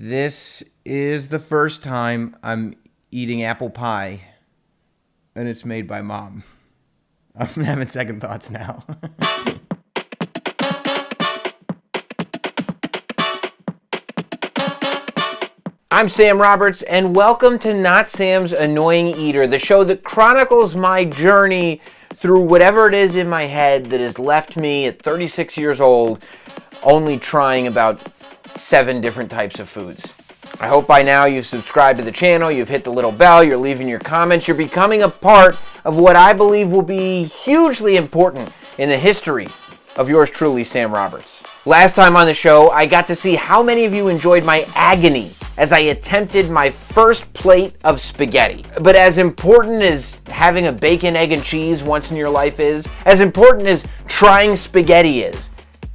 This is the first time I'm eating apple pie, and it's made by Mom. I'm having second thoughts now. I'm Sam Roberts, and welcome to Not Sam's Annoying Eater, the show that chronicles my journey through whatever it is in my head that has left me at 36 years old, only trying about 7 different types of foods. I hope by now you've subscribed to the channel, you've hit the little bell, you're leaving your comments, you're becoming a part of what I believe will be hugely important in the history of yours truly, Sam Roberts. Last time on the show, I got to see how many of you enjoyed my agony as I attempted my first plate of spaghetti. But as important as having a bacon, egg, and cheese once in your life is, as important as trying spaghetti is,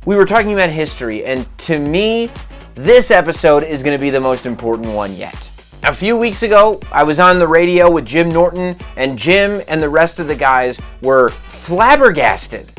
we were talking about history, and to me, this episode is going to be the most important one yet. A few weeks ago, I was on the radio with Jim Norton, and Jim and the rest of the guys were flabbergasted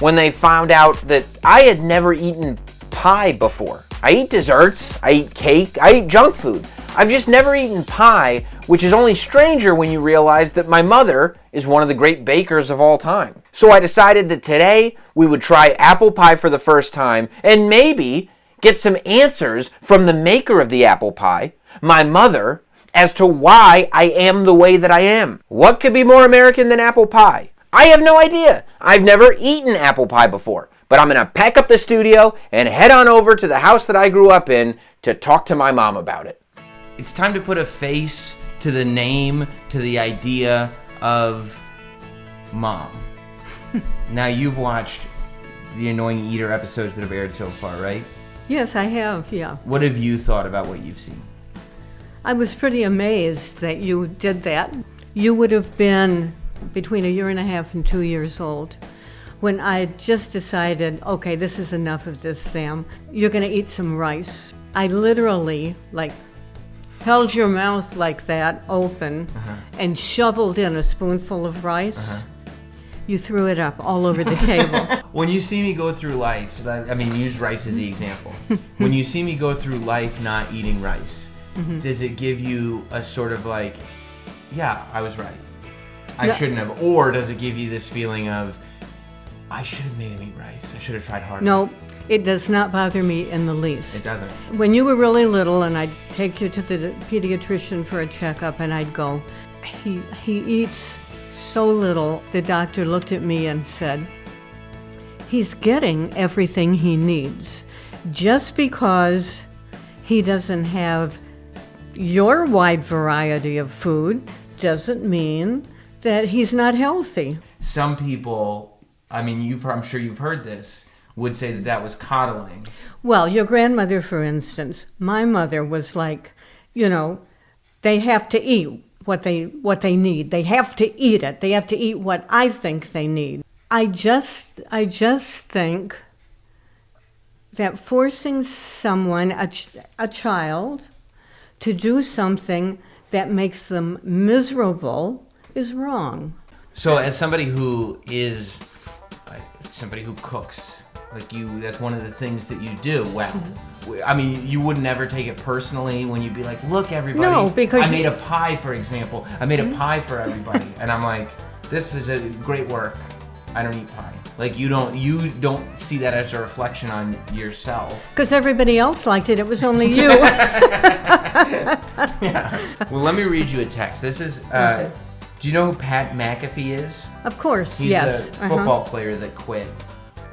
when they found out that I had never eaten pie before. I eat desserts, I eat cake, I eat junk food. I've just never eaten pie, which is only stranger when you realize that my mother is one of the great bakers of all time. So I decided that today we would try apple pie for the first time and maybe get some answers from the maker of the apple pie, my mother, as to why I am the way that I am. What could be more American than apple pie? I have no idea. I've never eaten apple pie before, but I'm going to pack up the studio and head on over to the house that I grew up in to talk to my mom about it. It's time to put a face to the name, to the idea of Mom. Now, you've watched the Annoying Eater episodes that have aired so far, right? Yes, I have, yeah. What have you thought about what you've seen? I was pretty amazed that you did that. You would have been between 1.5 years and 2 years old when I just decided, okay, this is enough of this, Sam. You're going to eat some rice. I literally, held your mouth like that, open, and shoveled in a spoonful of rice. You threw it up all over the table. When you see me go through life, use rice as the example. When you see me go through life not eating rice, does it give you a sort of yeah, I was right, I shouldn't have, or does it give you this feeling of, I should have made him eat rice, I should have tried harder? No, it does not bother me in the least. It doesn't? When you were really little and I'd take you to the pediatrician for a checkup and I'd go, he eats so little, the doctor looked at me and said, he's getting everything he needs. Just because he doesn't have your wide variety of food doesn't mean that he's not healthy. Some people, I'm sure you've heard this, would say that was coddling. Well, your grandmother, for instance, my mother was like, they have to eat what they need. They have to eat it. They have to eat what I think they need. I just think that forcing someone, a child, to do something that makes them miserable is wrong. So as somebody who is, somebody who cooks, that's one of the things that you do well. You would never take it personally when you'd be like, look, everybody, no, because I made a pie, for example. I made a pie for everybody. And I'm like, this is a great work. I don't eat pie. You don't see that as a reflection on yourself. Because everybody else liked it. It was only you. Yeah. Well, let me read you a text. This is, do you know who Pat McAfee is? Of course, He's yes. a football player that quit.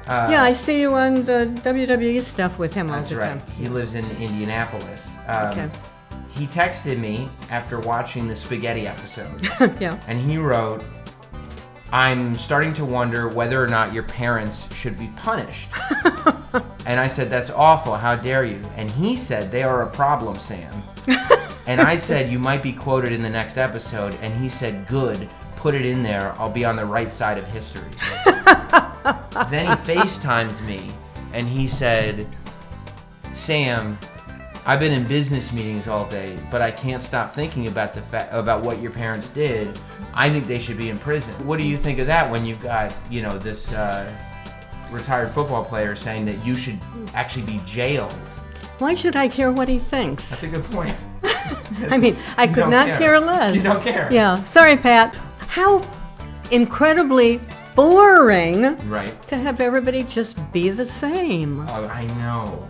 Yeah, I see you on the WWE stuff with him all the time. That's right. He lives in Indianapolis. Okay. He texted me after watching the spaghetti episode. Yeah. And he wrote, I'm starting to wonder whether or not your parents should be punished. And I said, that's awful. How dare you? And he said, they are a problem, Sam. And I said, you might be quoted in the next episode. And he said, good. Put it in there. I'll be on the right side of history. Then he FaceTimed me and he said, Sam, I've been in business meetings all day, but I can't stop thinking about about what your parents did. I think they should be in prison. What do you think of that when you've got, this retired football player saying that you should actually be jailed Why should I care what he thinks? That's a good point. I mean, I could not care less. You don't care. Yeah. Sorry, Pat. How incredibly boring to have everybody just be the same. Oh, I know.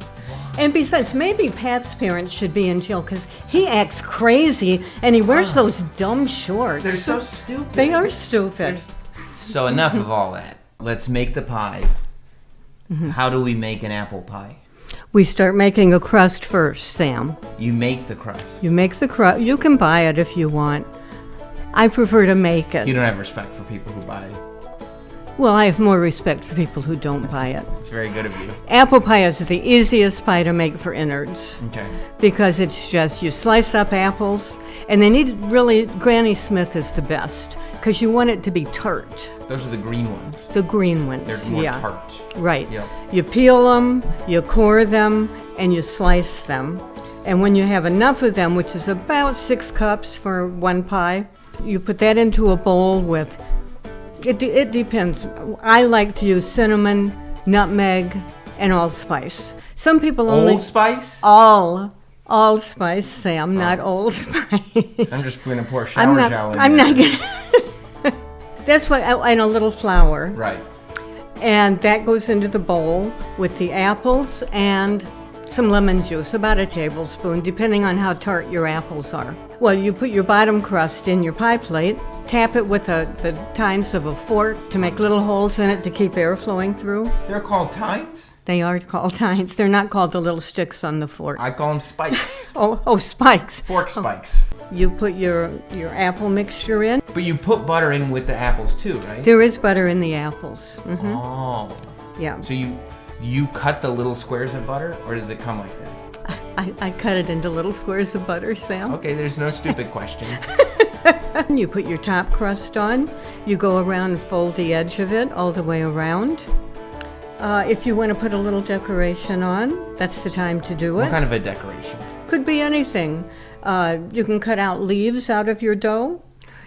And besides, maybe Pat's parents should be in jail because he acts crazy and he wears those dumb shorts. They're so stupid. They are stupid. So enough of all that. Let's make the pie. How do we make an apple pie? We start making a crust first, Sam. You make the crust. You make the crust. You can buy it if you want. I prefer to make it. You don't have respect for people who buy. Well, I have more respect for people who don't buy it. It's very good of you. Apple pie is the easiest pie to make for innards. Okay. Because it's just, you slice up apples, and they need really, Granny Smith is the best, because you want it to be tart. Those are the green ones. The green ones, They're more tart. Right. Yep. You peel them, you core them, and you slice them. And when you have enough of them, which is about 6 cups for one pie, you put that into a bowl with, it depends. I like to use cinnamon, nutmeg, and allspice. Some people only... Allspice? Allspice, Sam, not Old Spice. I'm just going to pour shower gel in I'm there. not gonna... That's what, and a little flour. Right. And that goes into the bowl with the apples and some lemon juice, about a tablespoon, depending on how tart your apples are. Well, you put your bottom crust in your pie plate, tap it with the tines of a fork to make little holes in it to keep air flowing through. They're called tines? They are called tines. They're not called the little sticks on the fork. I call them spikes. Oh, spikes. Fork spikes. You put your apple mixture in. But you put butter in with the apples too, right? There is butter in the apples. Oh. Yeah. So you cut the little squares of butter, or does it come like that? I cut it into little squares of butter, Sam. Okay, there's no stupid questions. You put your top crust on. You go around and fold the edge of it all the way around. If you want to put a little decoration on, that's the time to do it. What kind of a decoration? Could be anything. You can cut out leaves out of your dough.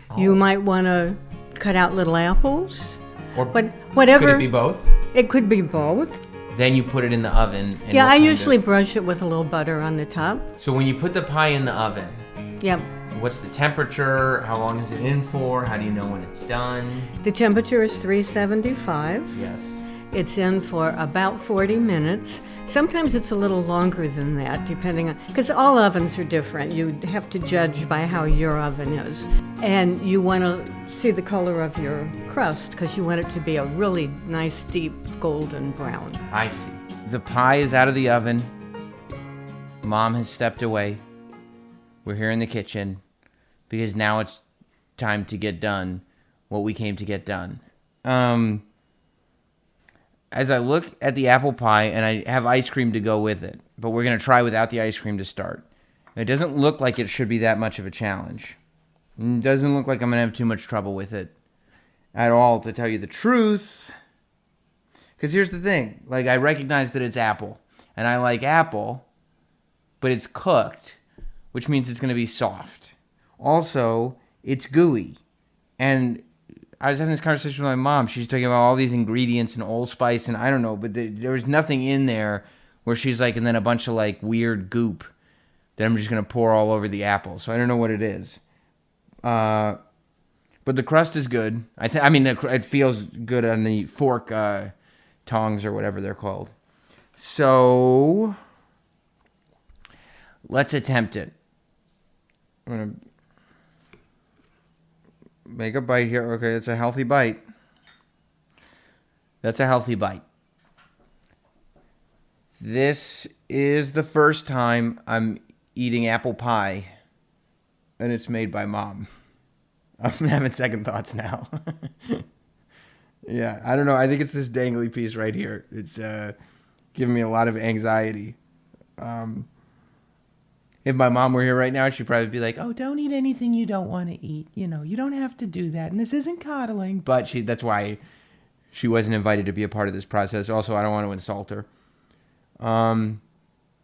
Oh. You might want to cut out little apples. Or whatever. Could it be both? It could be both. Then you put it in the oven. Yeah, I usually brush it with a little butter on the top. So when you put the pie in the oven, yep. What's the temperature? How long is it in for? How do you know when it's done? The temperature is 375. Yes. It's in for about 40 minutes. Sometimes it's a little longer than that, depending on, because all ovens are different. You have to judge by how your oven is. And you want to see the color of your crust, because you want it to be a really nice, deep golden brown. I see. The pie is out of the oven. Mom has stepped away. We're here in the kitchen, because now it's time to get done what we came to get done. As I look at the apple pie, and I have ice cream to go with it, but we're going to try without the ice cream to start. It doesn't look like it should be that much of a challenge. It doesn't look like I'm going to have too much trouble with it at all, to tell you the truth. Because here's the thing. Like, I recognize that it's apple, and I like apple, but it's cooked, which means it's going to be soft. Also, it's gooey. And I was having this conversation with my mom. She's talking about all these ingredients and allspice and I don't know, but there was nothing in there where she's like, and then a bunch of like weird goop that I'm just going to pour all over the apple. So I don't know what it is. But the crust is good. It feels good on the fork tongs or whatever they're called. So let's attempt it. I'm going to make a bite here. Okay, it's a healthy bite. That's a healthy bite. This is the first time I'm eating apple pie, and it's made by Mom. I'm having second thoughts now. Yeah, I don't know. I think it's this dangly piece right here. It's giving me a lot of anxiety. If my mom were here right now, she'd probably be like, oh, don't eat anything you don't want to eat. You know, you don't have to do that. And this isn't coddling. But that's why she wasn't invited to be a part of this process. Also, I don't want to insult her.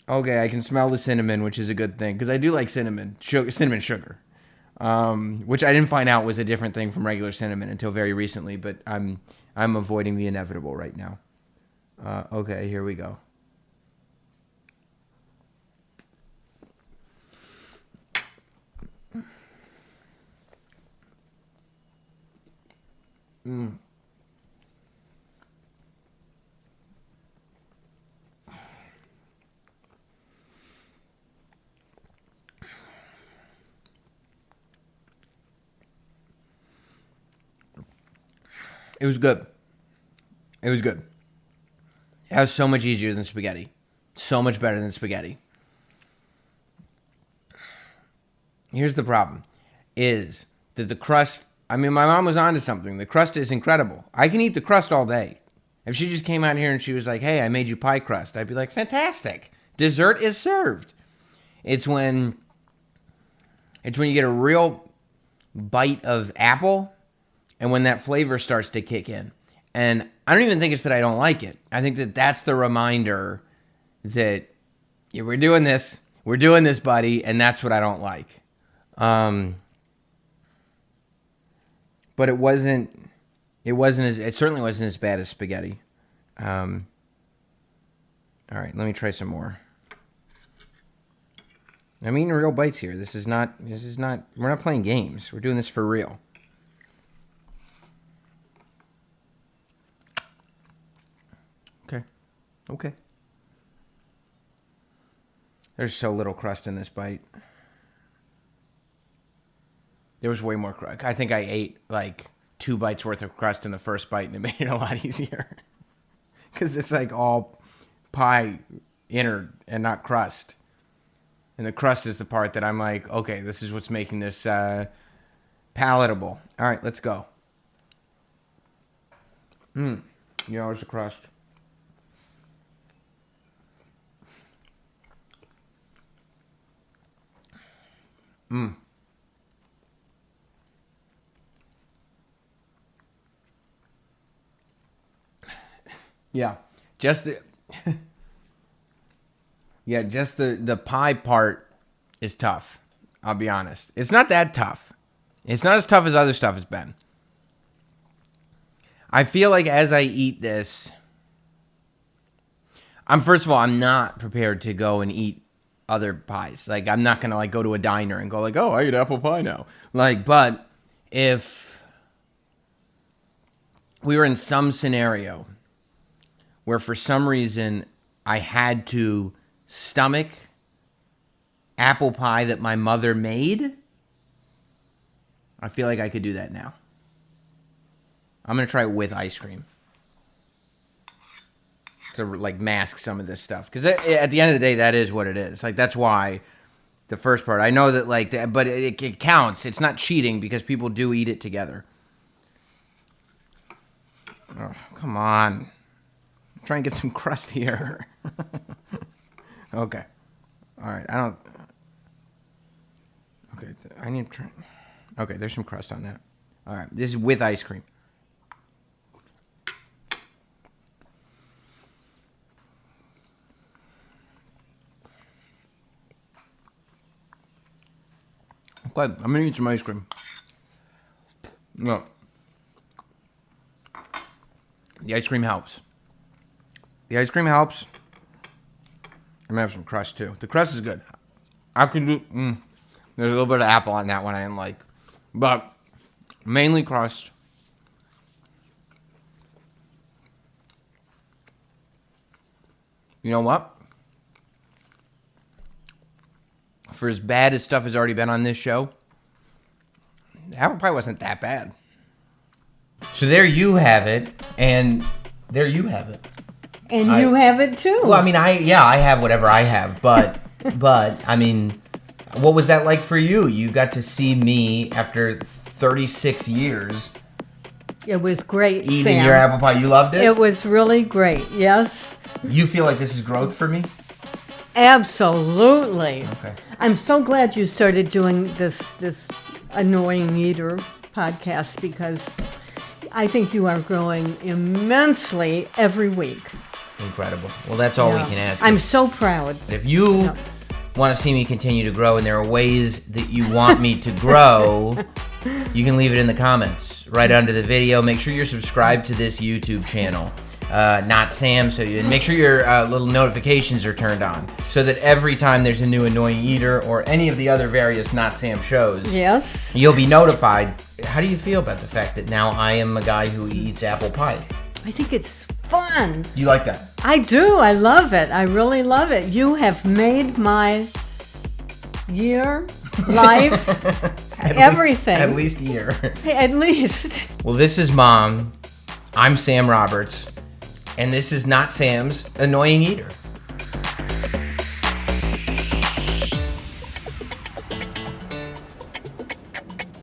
Okay, I can smell the cinnamon, which is a good thing. Because I do like cinnamon sugar. Which I didn't find out was a different thing from regular cinnamon until very recently. But I'm avoiding the inevitable right now. Okay, here we go. It was good. It was good. It was so much easier than spaghetti. So much better than spaghetti. Here's the problem. Is that the crust... I mean, my mom was onto something. The crust is incredible. I can eat the crust all day. If she just came out here and she was like, hey, I made you pie crust, I'd be like, fantastic. Dessert is served. It's when you get a real bite of apple and when that flavor starts to kick in. And I don't even think it's that I don't like it. I think that that's the reminder that yeah, we're doing this, buddy, and that's what I don't like. But it certainly wasn't as bad as spaghetti. All right, let me try some more. I'm eating real bites here. This is not, we're not playing games. We're doing this for real. Okay. There's so little crust in this bite. There was way more crust. I think I ate like 2 bites worth of crust in the first bite, and it made it a lot easier. Because it's like all pie innard and not crust. And the crust is the part that I'm like, okay, this is what's making this palatable. All right, let's go. There's the crust. Yeah, just the pie part is tough. I'll be honest. It's not that tough. It's not as tough as other stuff has been. I feel like as I eat this, first of all, I'm not prepared to go and eat other pies. Like, I'm not gonna like go to a diner and go like, oh, I eat apple pie now. Like, but if we were in some scenario where for some reason I had to stomach apple pie that my mother made, I feel like I could do that now. I'm gonna try it with ice cream to like mask some of this stuff, because at the end of the day, that is what it is. Like, that's why the first part, I know that like that, but it counts. It's not cheating because people do eat it together. Oh, come on, I'm trying to get some crust here. Okay, all right. I need to try. Okay, there's some crust on that. All right, this is with ice cream. Good. I'm gonna eat some ice cream. No. The ice cream helps. I'm gonna have some crust too. The crust is good. I can do. There's a little bit of apple on that one I didn't like, but mainly crust. You know what? For as bad as stuff has already been on this show, apple pie wasn't that bad. So there you have it, and there you have it. And you have it too. Well, I mean, I have whatever I have, but I mean, what was that like for you? You got to see me after 36 years. It was great, eating Sam. Your apple pie. You loved it? It was really great, yes. You feel like this is growth for me? Absolutely. Okay. I'm so glad you started doing this Annoying Eater podcast, because I think you are growing immensely every week. Incredible. Well, that's all we can ask. I'm so proud. If you want to see me continue to grow and there are ways that you want me to grow, you can leave it in the comments right under the video. Make sure you're subscribed to this YouTube channel. Not Sam, so you make sure your little notifications are turned on so that every time there's a new Annoying Eater or any of the other various Not Sam shows, Yes. you'll be notified. How do you feel about the fact that now I am a guy who eats apple pie? I think it's fun. You like that? I do. I love it. I really love it. You have made my year, life, everything. At least year. At least. Well, this is Mom. I'm Sam Roberts. And this is Not Sam's Annoying Eater.